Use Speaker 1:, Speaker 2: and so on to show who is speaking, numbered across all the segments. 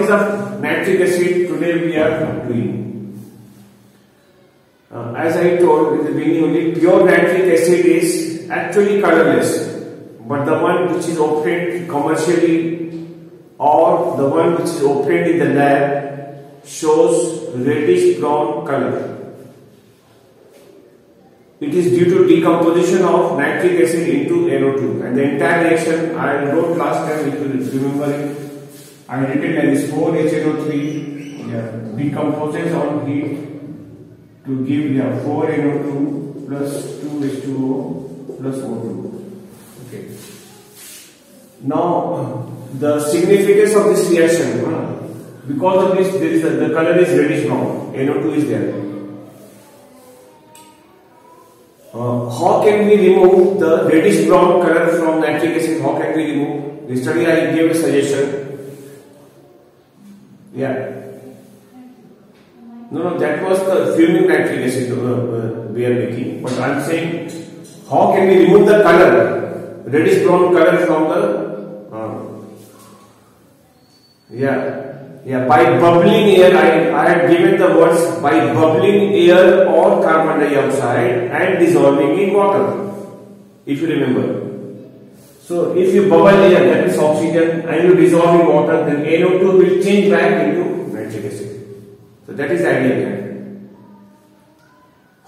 Speaker 1: properties of nitric acid today we are doing. As I told in the beginning, only pure nitric acid is actually colorless, but the one which is obtained commercially or the one which is obtained in the lab shows reddish brown color. It is due to decomposition of nitric acid into NO2, and the entire reaction I wrote last time, if you remember it, I written as 4HNO3 decomposes on heat to give 4NO2 plus 2H2O plus O2. Okay. Now the significance of this reaction, because of this, there is the color is reddish brown. NO2 is there. How can we remove the reddish brown color from nitric acid? How can we remove? Yesterday I gave a suggestion. No, that was the fuming nitric acid we are making. But I am saying, how can we remove the color, reddish brown color from the by bubbling air. I had given the words by bubbling air or carbon dioxide and dissolving in water, if you remember. So if you bubble air, that is oxygen, and you dissolve in water, then NO2 will change back into nitric acid. So that is the idea.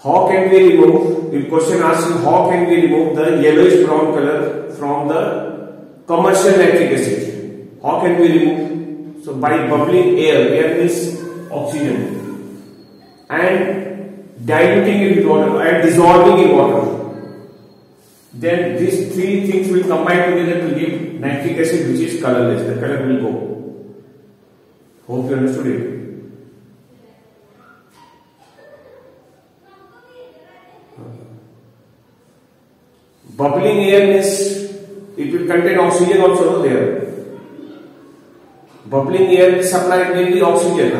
Speaker 1: How can we remove, if question asks you, how can we remove the yellowish brown color from the commercial nitric acid? How can we remove? So by bubbling air means oxygen, and diluting it with water and dissolving in water. Then these three things will combine together to give nitric acid, which is colorless. The color will go. Hope you understood it. Bubbling air means it will contain oxygen also there. Bubbling air will supply mainly oxygen.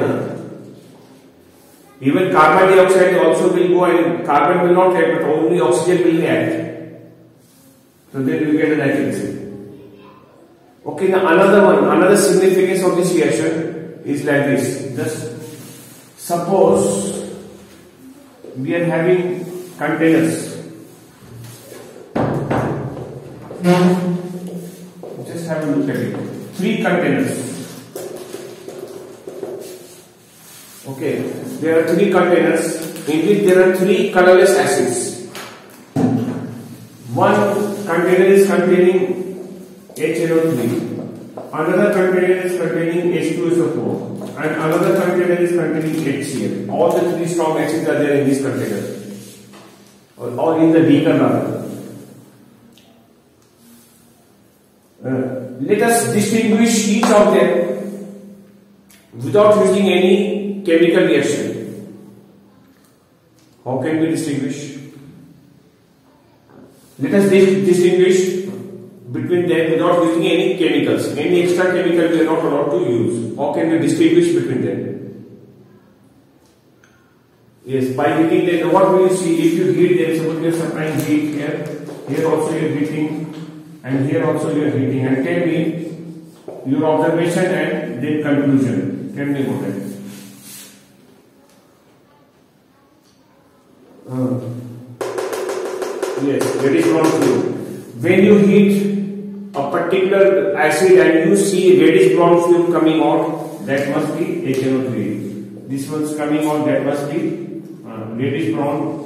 Speaker 1: Even carbon dioxide also will go, and carbon will not add, but only oxygen will add. So then you get a nitric acid. Okay, now another significance of this reaction is like this. Just suppose we are having containers. Just have a look at it. 3 containers. Okay, there are 3 containers in which there are 3 colorless acids. One container is containing HNO3, another container is containing H2SO4, and another container is containing HCl. All the 3 strong acids are there in this container, or in the beaker rather. Let us distinguish each of them without using any chemical reaction. How can we distinguish? Let us distinguish between them without using any chemicals. Any extra chemical we are not allowed to use. How can we distinguish between them? Yes, by heating them. What will you see if you heat them? Suppose you are supplying heat here also you are heating, and here also you are heating. And tell me your observation and then conclusion. Tell me about that. Yes, reddish brown fluid. When you heat a particular acid and you see reddish brown fluid coming out, that must be HNO3. This one's coming out, that must be reddish brown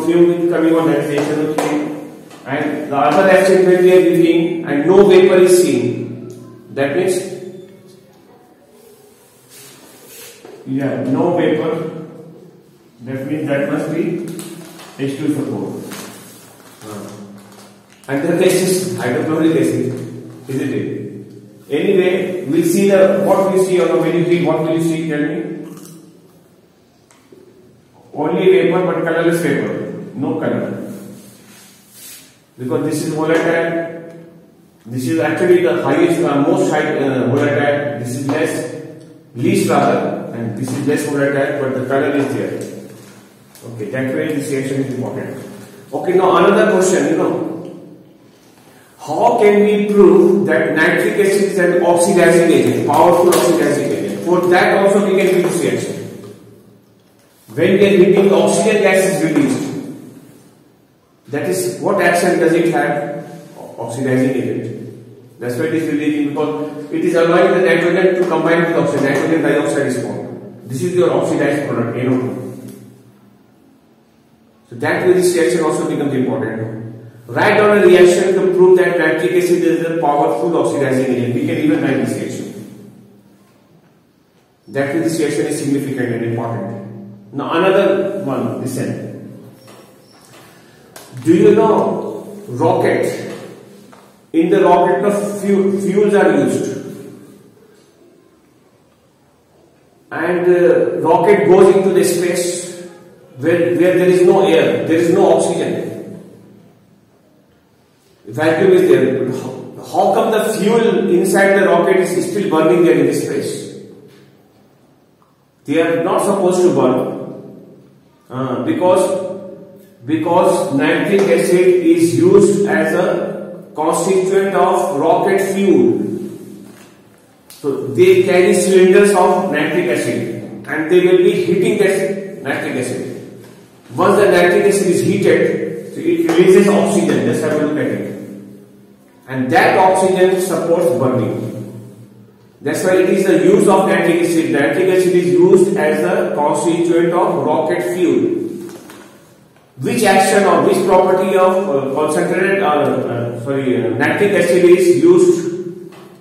Speaker 1: fluid coming out, that is HNO3. And the other acid when we are using and no vapor is seen, that means no vapor, that means that must be H2SO4. And the test is hydrochloric acid, isn't it? Anyway, we'll see what we see on when you heat. What will you see? Tell me. Only vapor, but colorless vapor, no color. Because this is volatile. This is actually the highest, most high volatile. This is least rather, and this is less volatile, but the color is there. Okay, that way this reaction is important. Okay, now another question, How can we prove that nitric acid is an oxidizing agent, powerful oxidizing agent? For that also we can do this reaction. When we are heating, oxygen gas is released. That is, what action does it have? Oxidizing agent. That's why it is releasing, because it is allowing the nitrogen to combine with oxygen. Nitrogen dioxide is formed. This is your oxidized product, NO2. So that way this reaction also becomes important. Write down a reaction to prove that nitric acid is a powerful oxidizing agent. We can even write this reaction. That way this reaction is significant and important. Now another one, listen. Do you know rocket? In the rocket, the fuels are used. And rocket goes into the space where there is no air, there is no oxygen. Vacuum is there. How come the fuel inside the rocket is still burning there in space? They are not supposed to burn because nitric acid is used as a constituent of rocket fuel. So they carry cylinders of nitric acid and they will be heating that nitric acid. Once the nitric acid is heated, so it releases oxygen. Just have a look at it. And that oxygen supports burning. That's why it is the use of nitric acid. Nitric acid is used as a constituent of rocket fuel. Which action or which property of concentrated nitric acid is used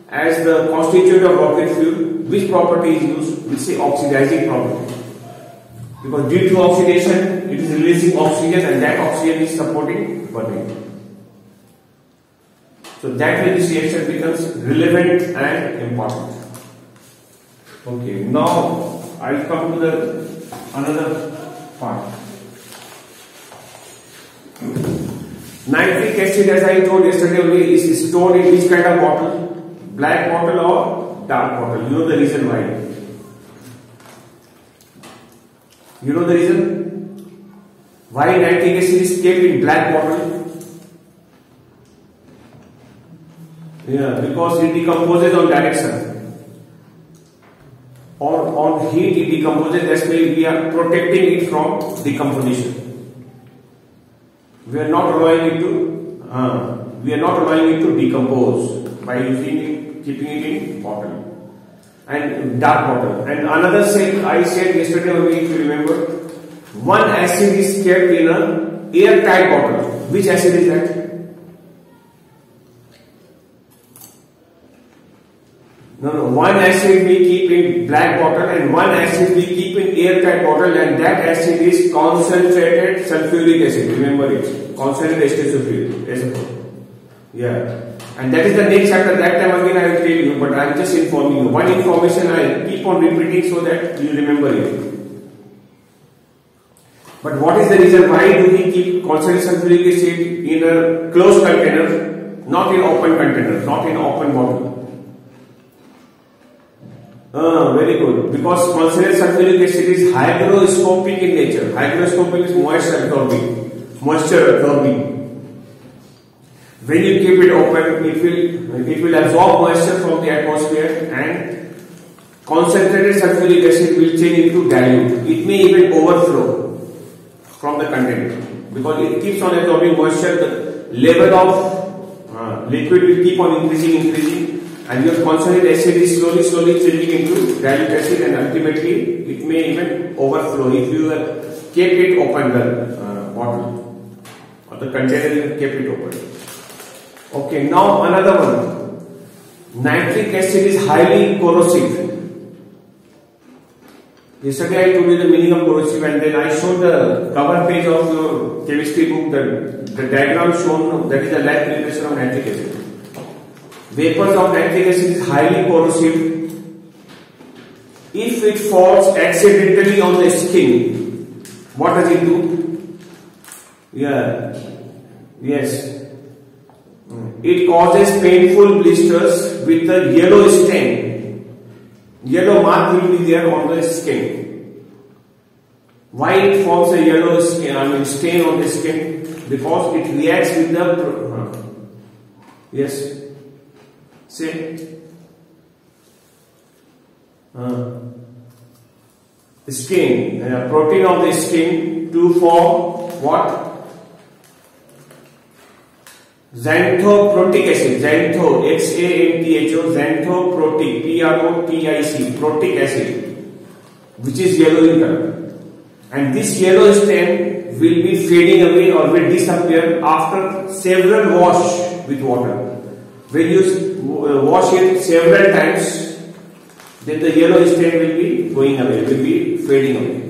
Speaker 1: as the constituent of rocket fuel? Which property is used? We say oxidizing property. Because due to oxidation, it is releasing oxygen and that oxygen is supporting burning. So that way this reaction becomes relevant and important. Okay, now I'll come to the another part. Nitric acid, as I told yesterday only, is stored in which kind of bottle? Black bottle or dark bottle? You know the reason why. You know the reason? Why nitric acid is kept in black bottle? Yeah, because it decomposes on direction. On heat it decomposes, that's why we are protecting it from decomposition. We are not allowing it to decompose by using it, keeping it in bottle and dark bottle. And another I said yesterday only, if you remember, one acid is kept in a airtight bottle. Which acid is that? No. One acid we keep in black bottle and one acid we keep in airtight bottle, and that acid is concentrated sulfuric acid. Remember it. Concentrated sulfuric acid. Yeah. And that is the next chapter. That time again I will tell you, but I am just informing you. One information I keep on repeating so that you remember it. But what is the reason? Why do we keep concentrated sulfuric acid in a closed container, not in open container, not in open bottle? Very good. Because concentrated sulfuric acid is hygroscopic in nature. Hygroscopic is moisture absorbing. When you keep it open, it will absorb moisture from the atmosphere, and concentrated sulfuric acid will change into dilute. It may even overflow from the container because it keeps on absorbing moisture. The level of liquid will keep on increasing. And your concentrated acid is slowly changing into dilute acid, and ultimately it may even overflow if you have kept it open, the bottle or the container, you have kept it open. Okay, now another one. Nitric acid is highly corrosive. Yesterday I told you the meaning of corrosive, and then I showed the cover page of your chemistry book, the diagram shown, that is the lab preparation of nitric acid. Vapors of nitric acid is highly corrosive. If it falls accidentally on the skin, what does it do? Yes. It causes painful blisters with a yellow stain. Yellow mark will be there on the skin. Why it forms a yellow stain on the skin? Because it reacts with the Yes. Say. Skin. Protein of the skin to form what? Xanthoprotic acid. Xantho. Xantho. Xanthoprotic. Protic. Protic acid, which is yellow in color. And this yellow stain will be fading away or will disappear after several wash with water. When you wash it several times, then the yellow stain will be going away, will be fading away.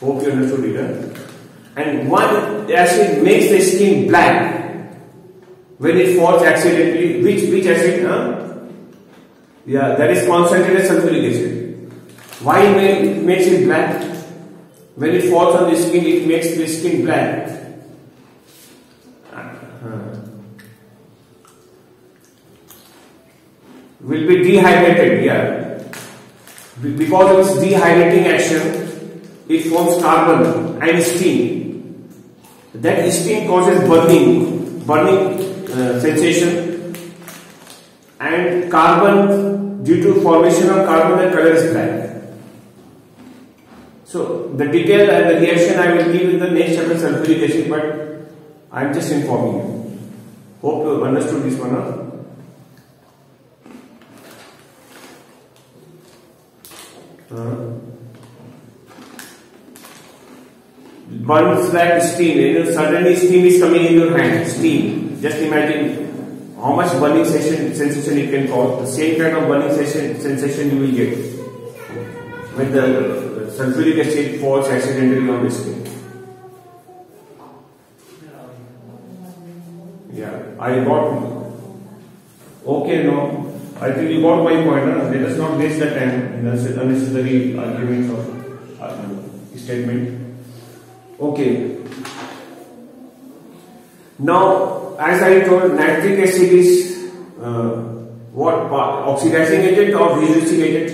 Speaker 1: Hope you understood it. And one acid makes the skin black when it falls accidentally. Which acid? Yeah, that is concentrated sulfuric acid. Why it makes it black? When it falls on the skin, it makes the skin black. Will be dehydrated, yeah. Because of its dehydrating action, it forms carbon and steam. That steam causes burning sensation, and carbon, due to formation of carbon, the color is black. So the detail and the reaction I will give in the next chapter, sulfuric acid, but I am just informing you. Hope you understood this one. Huh? Burns like steam. Suddenly steam is coming in your hand. Steam. Just imagine how much burning sensation it can cause. The same kind of burning sensation you will get when the sulfuric acid falls accidentally on the skin. Yeah, I got. Okay, no. I think you got my point. Let us not waste the time in unnecessary arguments or statement. Okay. Now, as I told, nitric acid is what? Oxidizing agent or reducing agent?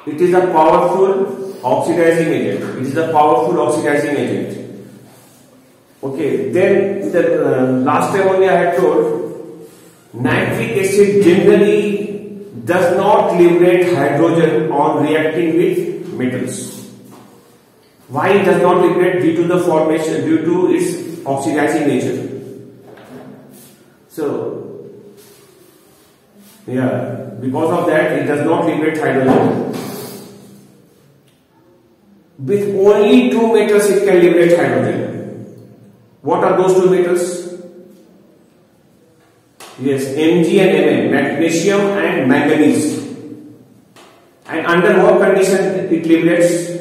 Speaker 1: It is a powerful oxidizing agent. It is a powerful oxidizing agent. Okay. Then the last time only I had told, nitric acid generally does not liberate hydrogen on reacting with metals. Why it does not liberate? Due to the formation, due to its oxidizing nature. So, yeah, because of that it does not liberate hydrogen. With only two metals it can liberate hydrogen. What are those two metals? Yes, Mg and Mn, magnesium and manganese. And under what condition it liberates?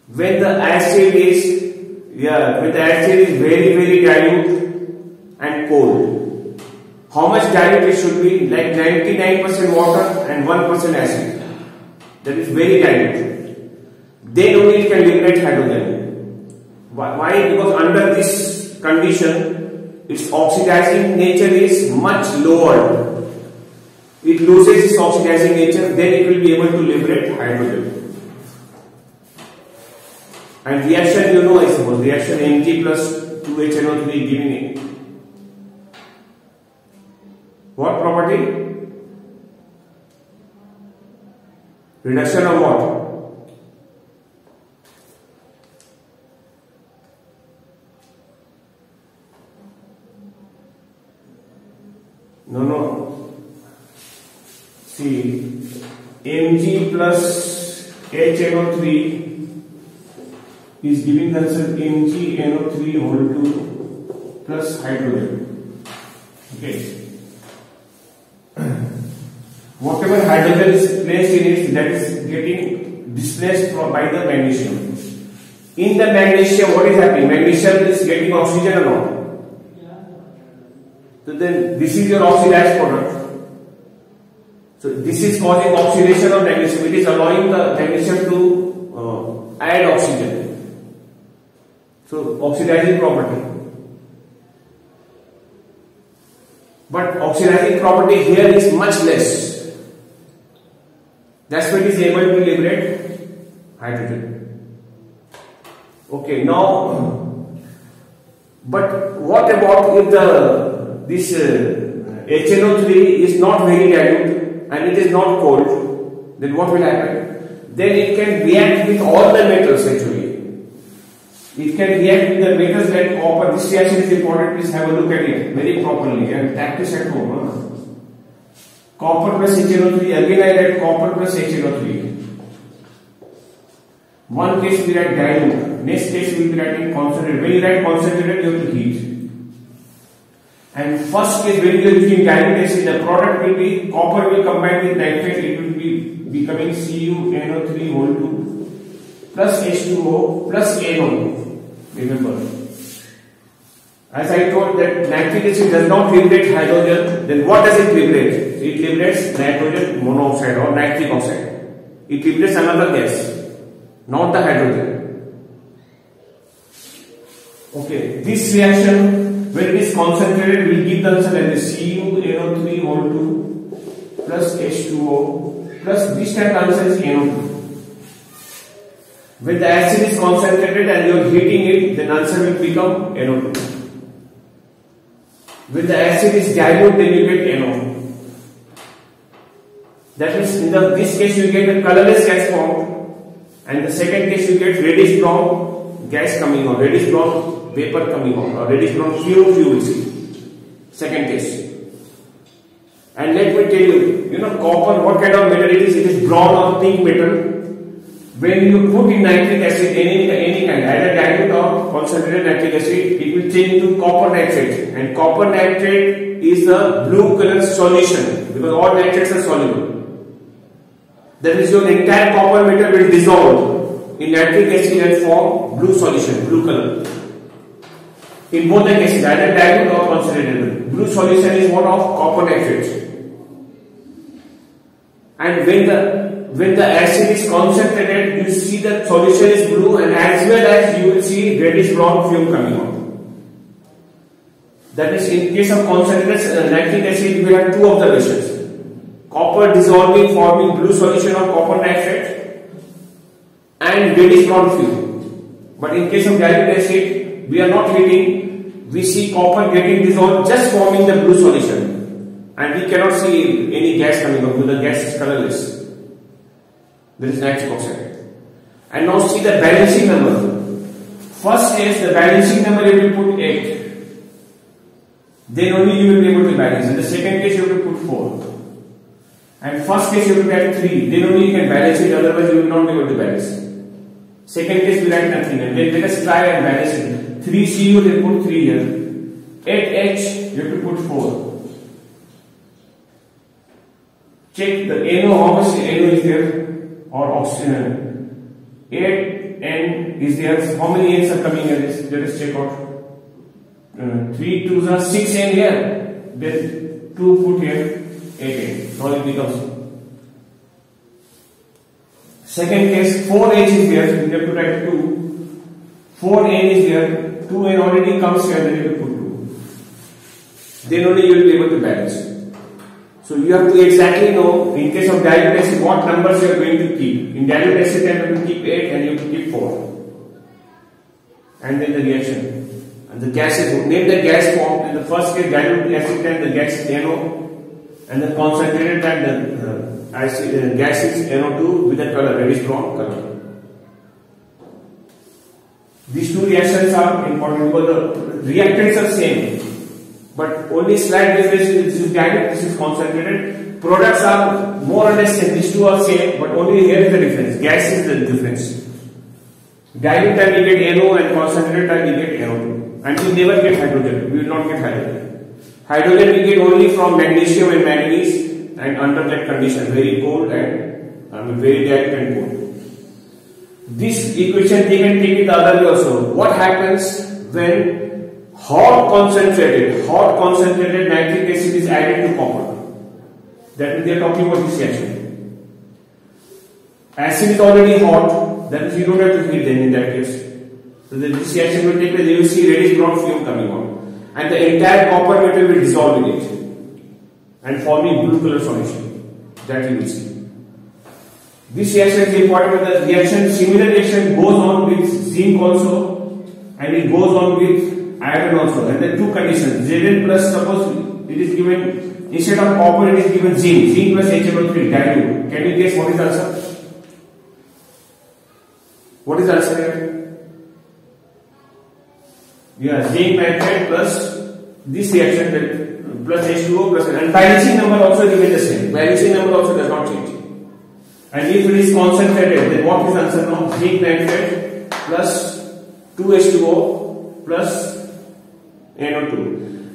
Speaker 1: When the acid is, very dilute and cold. How much dilute it should be? Like 99% water and 1% acid. That is very dilute. Then only it can liberate hydrogen. Why? Because under this condition, its oxidizing nature is much lower. It loses its oxidizing nature, then it will be able to liberate hydrogen. And reaction, you know, I suppose, reaction Mg plus 2HNO3 giving it. What property? Reduction of what? No. See, Mg plus HNO3 is giving the answer MgNO3 whole 2 plus hydrogen. Okay. Whatever hydrogen is placed in it, that is getting displaced by the magnesium. In the magnesium, what is happening? Magnesium is getting oxygen or not? So then this is your oxidized product. So this is causing oxidation of magnesium. It is allowing the magnesium to add oxygen. So oxidizing property. But oxidizing property here is much less. That's why it is able to liberate hydrogen. Okay, now But what about if this HNO3 is not very dilute and it is not cold? Then what will happen? Then it can react with all the metals actually. It can react with the metals like copper. This reaction is important. Please have a look at it very properly and practice at home. Copper plus HNO3. Again I write copper plus HNO3. One case we write dilute. Next case we will be writing concentrated. When you write concentrated, you have to heat. And first case when you are using dilute acid, the product will be copper will combine with nitrate. It will be becoming CuNO3 whole 2 plus H2O plus NO. Remember, as I told that nitric acid does not liberate hydrogen, then what does it liberate? It liberates nitrogen monoxide or nitric oxide. It liberates another gas, not the hydrogen. Okay, this reaction when it is concentrated will give the answer as CuNO3 whole 2 plus H2O plus this time the answer is NO2. When the acid is concentrated and you are heating it, then answer will become NO2. When the acid is dilute, then you get NO. That means in this case you get a colorless gas formed, and the second case you get reddish brown gas coming out, reddish brown vapor coming out, or reddish brown fume you will see. Second case. And let me tell you, copper, what kind of metal it is? It is brown or pink metal. When you put in nitric acid, any kind, either dilute or concentrated nitric acid, it will change to copper nitrate. And copper nitrate is a blue color solution because all nitrates are soluble. That is, your entire copper metal will dissolve in nitric acid and form blue solution, blue color. In both the cases, either dilute or concentrated. Blue solution is one of copper nitrate. And when the acid is concentrated, you see the solution is blue, and as well as you will see reddish brown fume coming out. That is, in case of concentrated nitric acid, we have two observations: copper dissolving, forming blue solution of copper nitrate, and reddish brown fume. But in case of dilute acid, we are not heating. We see copper getting dissolved, just forming the blue solution, and we cannot see any gas coming out because the gas is colorless. There is nitric oxide. And now see the balancing number. First case, the balancing number you will put 8. Then only you will be able to balance. In the second case, you will put 4. And first case, you will get 3. Then only you can balance it, otherwise you will not be able to balance. Second case, we write nothing. And then let us try and balance it. 3Cu, you put 3 here. 8H, you have to put 4. Check the NO, how much NO is there? Or oxygen. 8N is there. How many N's are coming here? Let us check out. 3 2s are 6N here. Then 2 put here. 8N. Now it becomes. Second case, 4H is there. We have to write 2. 4N is there. 2N already comes here. Then you have to put 2. Then only you will be able to balance. So you have to exactly know, in case of dilute acid, what numbers you are going to keep. In dilute acid, you have to keep 8 and you have to keep 4. And then the reaction. And the gas is, name the gas formed. In the first case, dilute acid, and the gas is NO. And the concentrated and the gas is NO2 with the color, reddish brown color. These two reactions are important because the reactants are same. But only slight difference is this is dilute, this is concentrated. Products are more or less same. These two are same, but only here is the difference. Gas is the difference. Dilute time we get NO and concentrated time we get NO2. And we never get hydrogen. We will not get hydrogen. Hydrogen we get only from magnesium and manganese, and under that condition, very cold and very dilute and cold. This equation they can take it the other way also. What happens when hot concentrated nitric acid is added to copper? That means they are talking about this reaction. Acid is already hot, that means you don't have to heat then in that case. So this reaction will take place, you will see reddish brown fume coming out. And the entire copper metal will dissolve in it and forming blue color solution. That you will see. This reaction is important because the reaction, similar reaction goes on with zinc also, and it goes on with iron also, and then two conditions. Zn plus, suppose it is given, instead of copper it is given zinc. Zinc plus HNO3 dilute. Can you guess what is the answer? What is the answer here? Yeah, zinc nitrate plus this reaction that plus H2O plus, and balancing number also remains the same. Balancing number also does not change. And if it is concentrated, then what is the answer now? Zinc nitrate plus 2H2O plus NO2.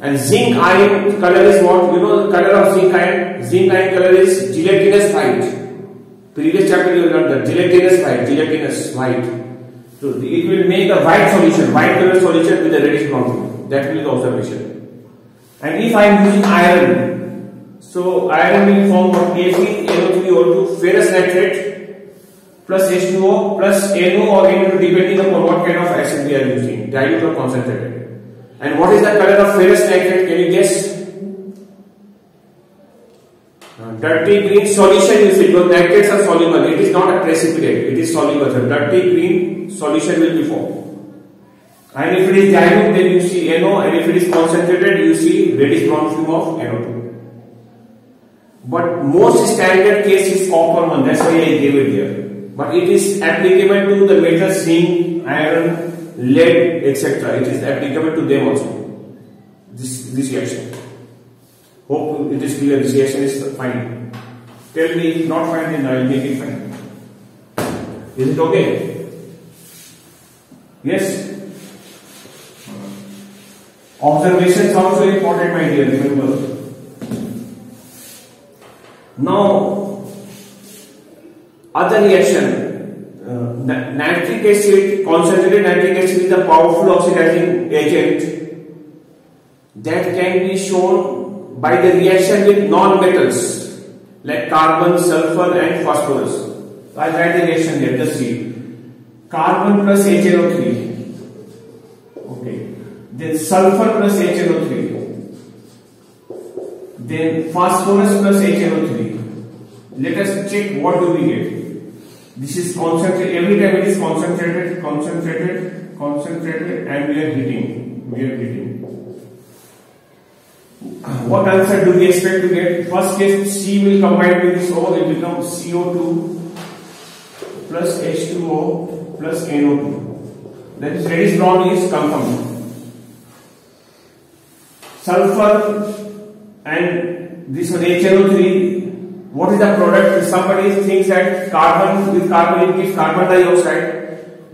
Speaker 1: And zinc iron color is what? You know the color of zinc iron? Zinc iron color is gelatinous white. Previous chapter you learned that gelatinous white. So it will make a white solution, white color solution with a reddish brown. That will be the observation. And if I am using iron, so iron will form what? FeNO3O2, ferrous nitrate plus H2O plus NO or NO depending upon what kind of acid we are using, dilute or concentrated. And what is the color of ferrous nitrate? Can you guess? Dirty green solution you see, because nitrates are soluble. It is not a precipitate, it is soluble. So dirty green solution will be formed. And if it is dilute, then you see NO, and if it is concentrated, you see reddish brown film of NO2. But most standard case is copper one, that's why I gave it here. But it is applicable to the metals zinc, iron, lead, etc. It is applicable to them also. This reaction. Hope it is clear. This reaction is fine. Tell me if not fine, then I will make it fine. Is it okay? Yes? Observations also important, my dear, remember. Now, other reaction, nitric acid, concentrated nitric acid is a powerful oxidizing agent that can be shown by the reaction with non-metals like carbon, sulfur and phosphorus. So I will write the reaction here, just see. Carbon plus HNO3. Okay. Then sulfur plus HNO3. Then phosphorus plus HNO3. Let us check what do we get. This is concentrated, every time it is concentrated, and we are heating. What answer do we expect to get? First case, C will combine with this O, it will become CO2 plus H2O plus NO2. That is reddish brown is confirmed. Sulfur and this one HNO3. What is the product? If somebody thinks that carbon with carbon it gives carbon dioxide,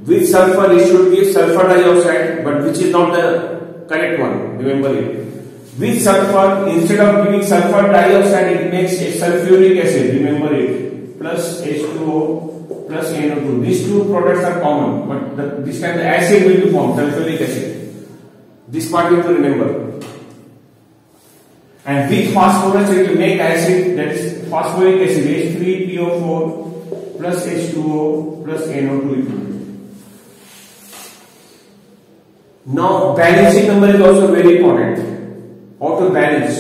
Speaker 1: with sulfur it should give sulfur dioxide, but which is not the correct one. Remember it. With sulfur, instead of giving sulfur dioxide, it makes a sulfuric acid. Remember it. Plus H2O plus NO2. These two products are common, but this kind of acid will be formed, sulfuric acid. This part you have to remember. And with phosphorus it will make acid, that is phosphoric acid, H3PO4 plus H2O plus NO2. Now balancing number is also very important. How to balance?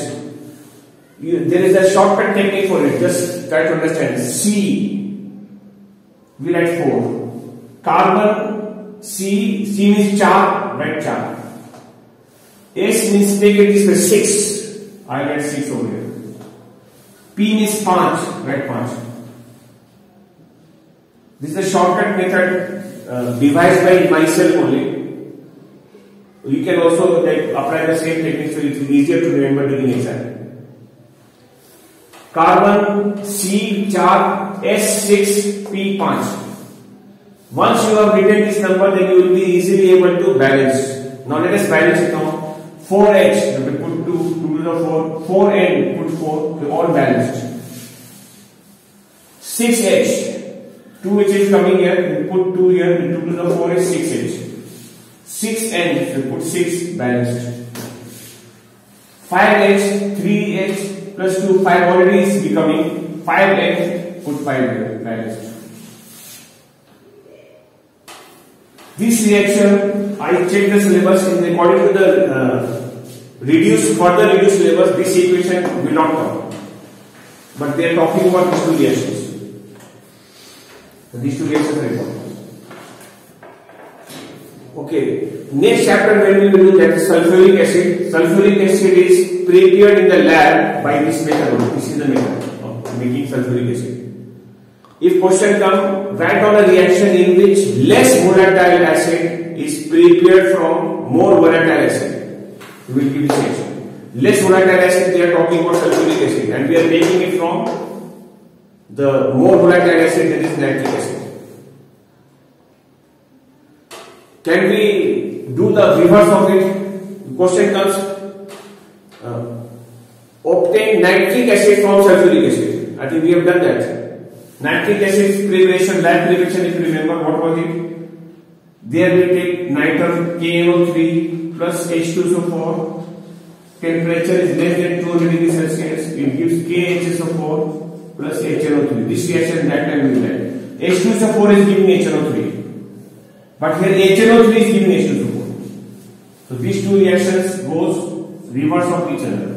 Speaker 1: There is a shortcut technique for it, just try to understand. C, we write 4. Carbon, C means char, write char. S means take it this way, 6. I write 6 over here. P means 5, write 5. This is a shortcut method devised by myself only. You can also apply the same technique so it is easier to remember during exam. Carbon, C, char, S6, P5. Once you have written this number, then you will be easily able to balance. Now let us balance it now. 4H, we put 2 to the 4, 4N, put 4, they all balanced. 6H, 2 which is coming here, we put 2 here, 2 to the 4 is 6H. 6N, we put 6 balanced. 5H, 3H plus 2, 5 already is becoming 5N, put 5 here, balanced. This reaction, I checked the syllabus in according to the further reduced syllabus, this equation will not come. But they are talking about these two reactions. So these two reactions are important. Okay. next chapter when we will do that sulfuric acid. Sulfuric acid is prepared in the lab by this method. This is the method of making sulfuric acid. If question comes, write down a reaction in which less volatile acid is prepared from more volatile acid. We will give this reaction. Less volatile acid, they are talking about sulfuric acid, and we are making it from the more volatile acid, that is nitric acid. Can we do the reverse of it? The question comes, obtain nitric acid from sulfuric acid. I think we have done that. Nitric acid preparation, lab preparation, if you remember, what was it? There we take nitre KNO3 plus H2SO4. Temperature is less than 200 degrees Celsius. It gives KHSO4 plus HNO3. This reaction that time we had. H2SO4 is giving HNO3. But here HNO3 is giving H2SO4. So these two reactions goes reverse of each other.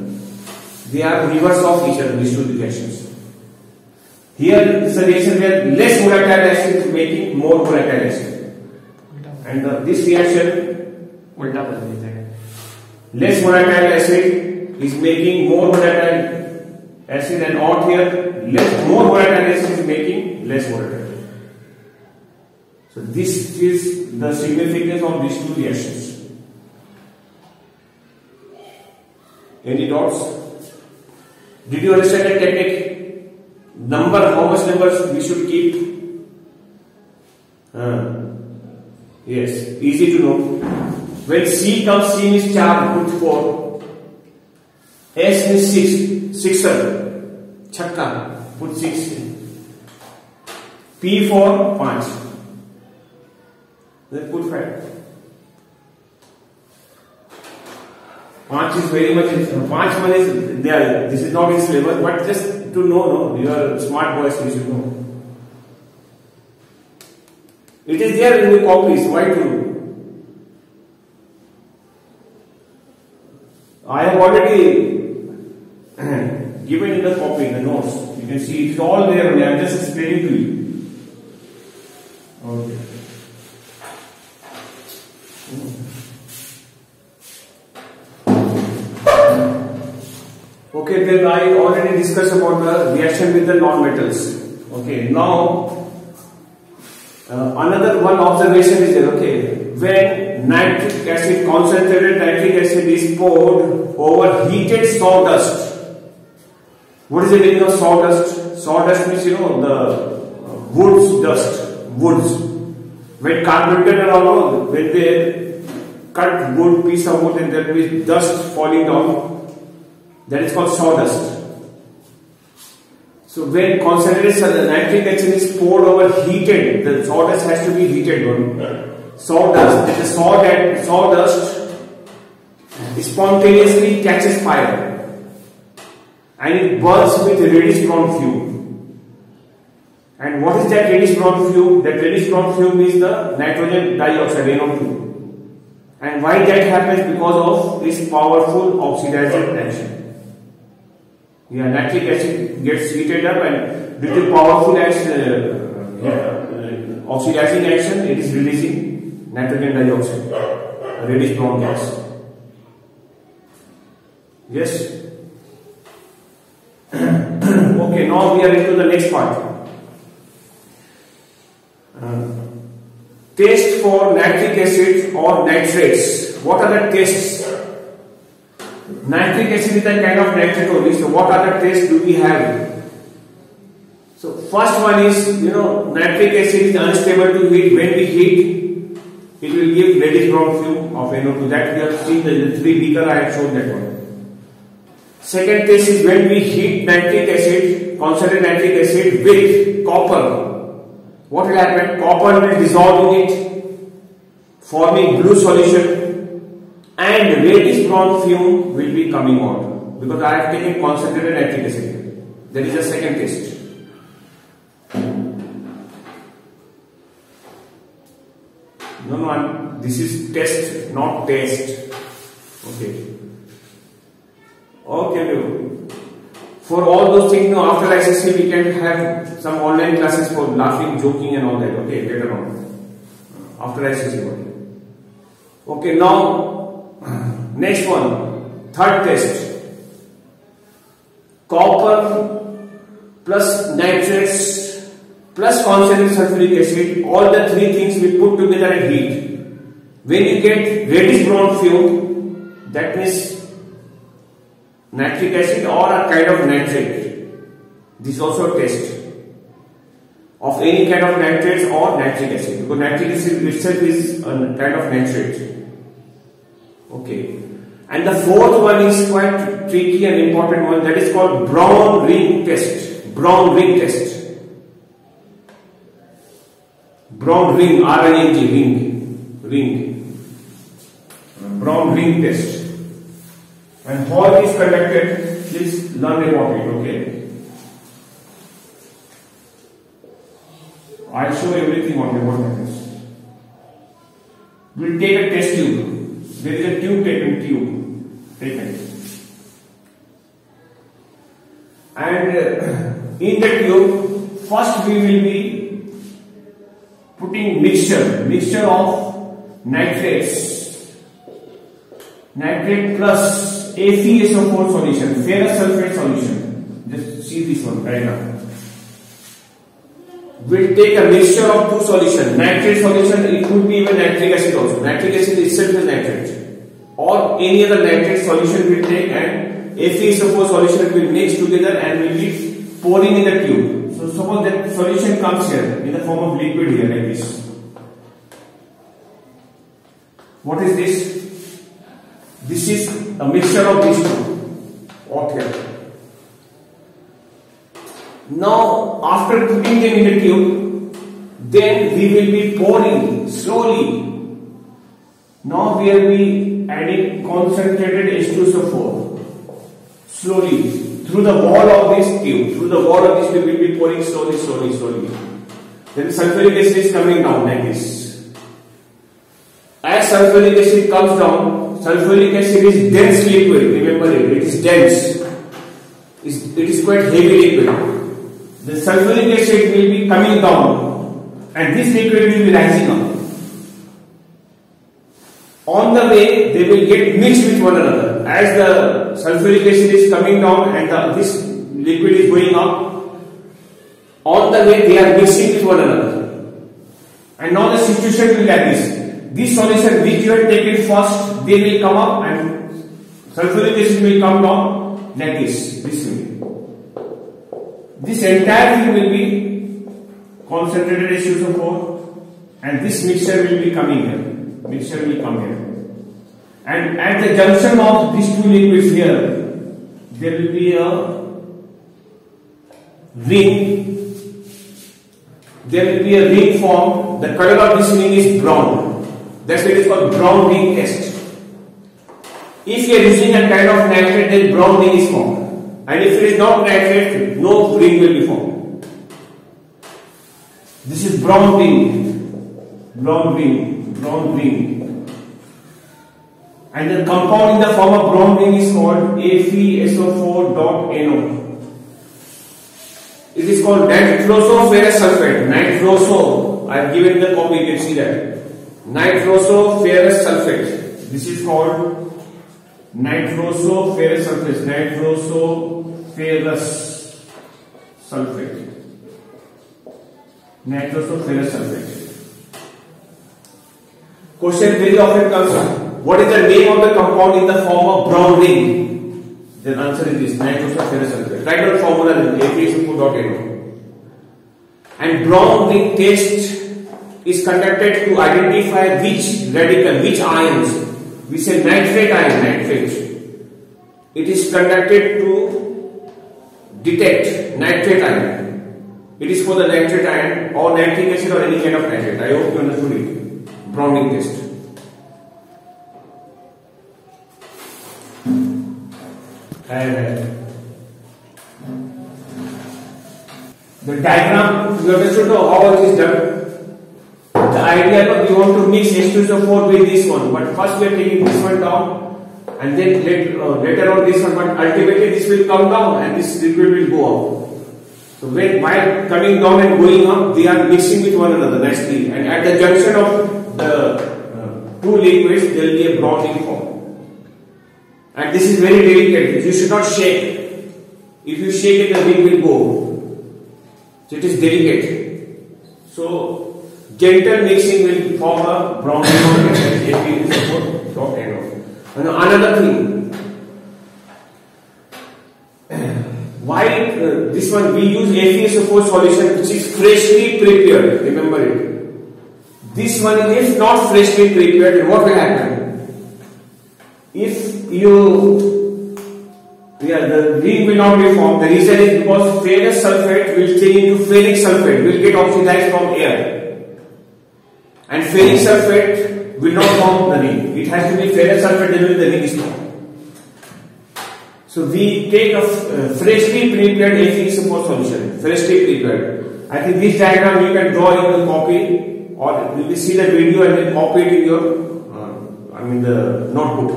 Speaker 1: They are reverse of each other, these two reactions. Here this is a reaction where less volatile acid is making more volatile acid. And this reaction, less volatile acid is making more volatile acid, and out here more volatile acid is making less volatile. So this is the significance of these two reactions. Any doubts? Did you understand the technique? How much numbers we should keep? Yes, easy to know. When C comes, C means 4, put 4. S means 6, 6, put 6. P for 5. Then put 5. 5 is very much. 5 is there. This is not in syllabus, but just to know, no, you are smart boys, you should know. It is there in the copies. Why to? I have already given in the copy, the notes. You can see it is all there. I am just explaining to you. Okay. Okay, then I already discussed about the reaction with the non-metals. Okay, now another one observation is there. Okay, when nitric acid, concentrated nitric acid is poured over heated sawdust. What is the meaning of sawdust? Sawdust means, you know, the woods dust, woods. When carpenter and all, when they cut wood, piece of wood, and there will be dust falling down. That is called sawdust. So when concentrated nitric acid is poured over heated, the sawdust has to be heated one. Sawdust spontaneously catches fire and it burns with reddish brown fume. And what is that reddish brown fume? That reddish brown fume is the nitrogen dioxide, NO2. And why that happens? Because of this powerful oxidizing action. Yeah, nitric acid gets heated up, and due to powerful oxidizing action, it is releasing nitrogen dioxide, a reddish brown gas. Yes? Okay, now we are into the next part. Test for nitric acid or nitrates. What are the tests? Nitric acid is a kind of nitrate only. So what other tests do we have? So first one is, nitric acid is unstable to heat. When we heat, it will give reddish brown fume of NO2. That we have seen the 3 beaker. I have shown that one. Second test is when we heat nitric acid, concentrated nitric acid with copper. What will happen? Copper will dissolve in it, forming blue solution. And reddish brown fume will be coming out because I have taken concentrated nitric acid. That is the second test. No, this is test, not taste. Okay. For all those things, after ICSE we can have some online classes for laughing, joking and all that. Okay, later on. After ICSE. Okay, now next one, third test. Copper plus nitrates plus concentrated sulfuric acid, all the three things we put together and heat. When you get reddish brown fume, that means nitric acid or a kind of nitrate. This is also a test of any kind of nitrates or nitric acid, because nitric acid itself is a kind of nitrate. Okay. And the fourth one is quite tricky and important one, that is called brown ring test. Brown ring test. Brown ring, R-I-N-G, ring. Brown ring test. And how it is conducted, please learn about it, okay? I'll show everything on the what this. We'll take a test tube. There is a tube taken. And in the tube, first we will be putting mixture of nitrates, nitrate plus FeSO4 solution, ferrous sulfate solution. Just see this one right now. We'll take a mixture of two solutions, nitrate solution, it could be even nitric acid also. Nitric acid itself is nitrate. Or any other nitrate solution we'll take, and FeSO4 solution will mix together and will be pouring in the tube. So suppose that solution comes here in the form of liquid here like this. What is this? This is a mixture of these two. Okay. Now after putting them in the tube, then we will be pouring slowly. Now we will be adding concentrated H2SO4 slowly through the wall of this tube. Through the wall of this tube we will be pouring slowly. Then sulfuric acid is coming down like this. As sulfuric acid comes down, sulfuric acid is dense liquid. Remember it is dense. It is quite heavy liquid. The sulfuric acid will be coming down and this liquid will be rising up. On the way, they will get mixed with one another. As the sulfuric acid is coming down and this liquid is going up, on the way they are mixing with one another. And now the situation will be like this. This solution which you have taken first, they will come up and sulfuric acid will come down like this. This way. This entire thing will be concentrated H2SO4 and this mixture will be coming here. Mixture will come here. And at the junction of these two liquids here, there will be a ring. There will be a ring formed. The color of this ring is brown. That's why it is called brown ring test. If you are using a kind of nitrate, then brown ring is formed. And if it is not nitrate, no ring will be formed. This is brown ring. Brown ring. And the compound in the form of brown ring is called FeSO4.NO. It is called nitroso-ferrous sulfate. Nitroso. I have given the copy, you can see that. Nitroso-ferrous sulfate. This is called nitroso-ferrous sulfate. Nitroso-ferrous sulfate. Nitroso-ferrous sulfate. Question very often comes up. What is the name of the compound in the form of brown ring? The answer is this, nitroso-ferrous sulfate. Write down formula FeSO4.NO. And brown ring test is conducted to identify which radical, which ions. We say nitrate ion, nitrate. It is conducted to detect nitrate ion. It is for the nitrate ion or nitric acid or any kind of nitrate. I hope you understood it. Brown ring test. The diagram, you understood how it is done. The idea is we want to mix H2SO4 with this one, but first we are taking this one down and then later on this one, but ultimately this will come down and this liquid will go up. So while coming down and going up, they are mixing with one another nicely, and at the junction of the two liquids, there will be a bonding form. And this is very delicate. You should not shake. If you shake it, the ring will go. So it is delicate. So gentle mixing will form a bonding form. And another thing, why this one we use FeSO4 solution which is freshly prepared. Remember it. This one is not freshly prepared. What will happen? If the ring will not be formed. The reason is because ferrous sulfate will change into ferric sulfate, will get oxidized from air. And ferric sulfate will not form the ring. It has to be ferrous sulfate, then the ring is formed. So we take a freshly prepared FeSO4 solution, freshly prepared. I think this diagram you can draw in the copy, or you will see the video and then copy it in your, the notebook.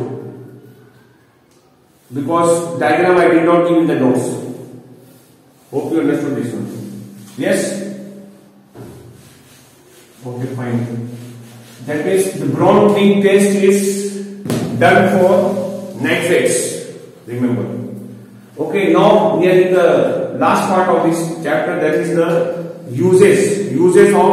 Speaker 1: Because diagram I did not give in the notes. Hope you understood this one. Yes? Okay, fine. That means the brown ring test is done for nitrates. Remember. Okay, now we are in the last part of this chapter, that is the uses of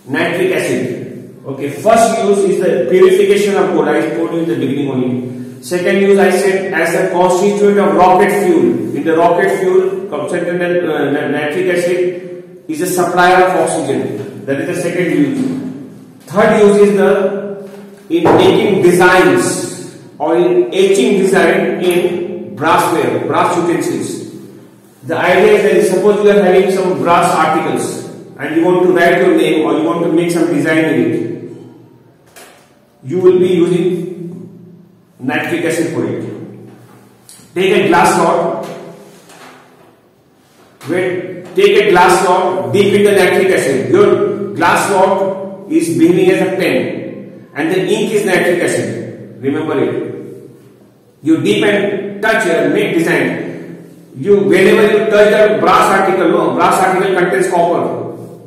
Speaker 1: nitric acid. Okay, first use is the purification of gold. I told you in the beginning only. Second use I said as a constituent of rocket fuel. In the rocket fuel, concentrated nitric acid is a supplier of oxygen. That is the second use. Third use is in making designs or in etching design in brassware, brass utensils. The idea is that suppose you are having some brass articles and you want to write your name or you want to make some design in it, you will be using nitric acid for it. Take a glass rod, dip in the nitric acid. Your glass rod is behaving as a pen and the ink is nitric acid. Remember it. You dip and touch and make design. Whenever you touch the brass article, brass article contains copper.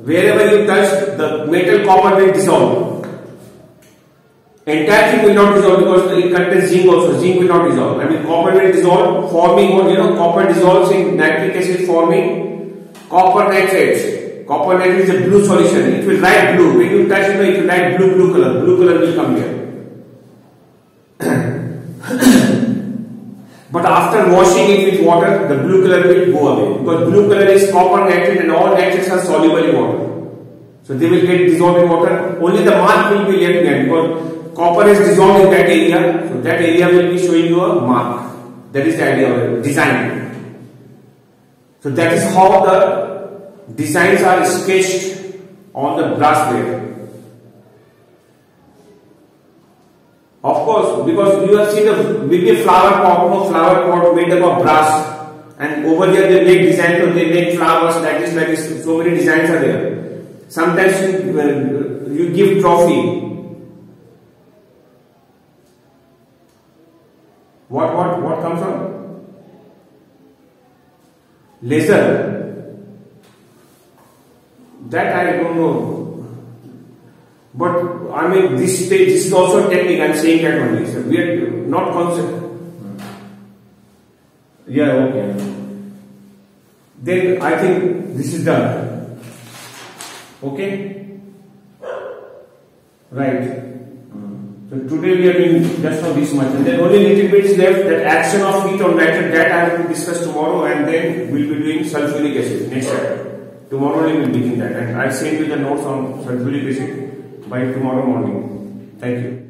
Speaker 1: Wherever you touch, the metal copper will dissolve. Entire thing will not dissolve because it contains zinc also. Zinc will not dissolve. Copper will dissolve, forming copper dissolves in nitric acid, forming copper nitrates. Copper nitrate is a blue solution. It will write blue. When you touch it, it will write blue color. Blue color will come here. But after washing it with water, the blue color will go away because blue color is copper nitrate and all nitrates are soluble in water. So they will get dissolved in water. Only the mark will be left there because copper is dissolved in that area. So that area will be showing you a mark. That is the idea of it, design. So that is how the designs are sketched on the brassware. Of course, because you have seen the big flower pot made up of brass, and over there they make designs, so they make flowers like this, so many designs are there. Sometimes you give trophy. What comes from? Laser. That I don't know. But this stage, this is also a technique. I'm saying that only. So we are not concerned. Yeah, okay. Then I think this is done. Okay? Right. So today we are doing just for this much. And then only little bit is left, that action of heat on nitrate, that I have to discuss tomorrow, and then we'll be doing sulfuric acid next chapter. Tomorrow we will begin that. And I'll send you the notes on sulfuric acid by tomorrow morning. Thank you.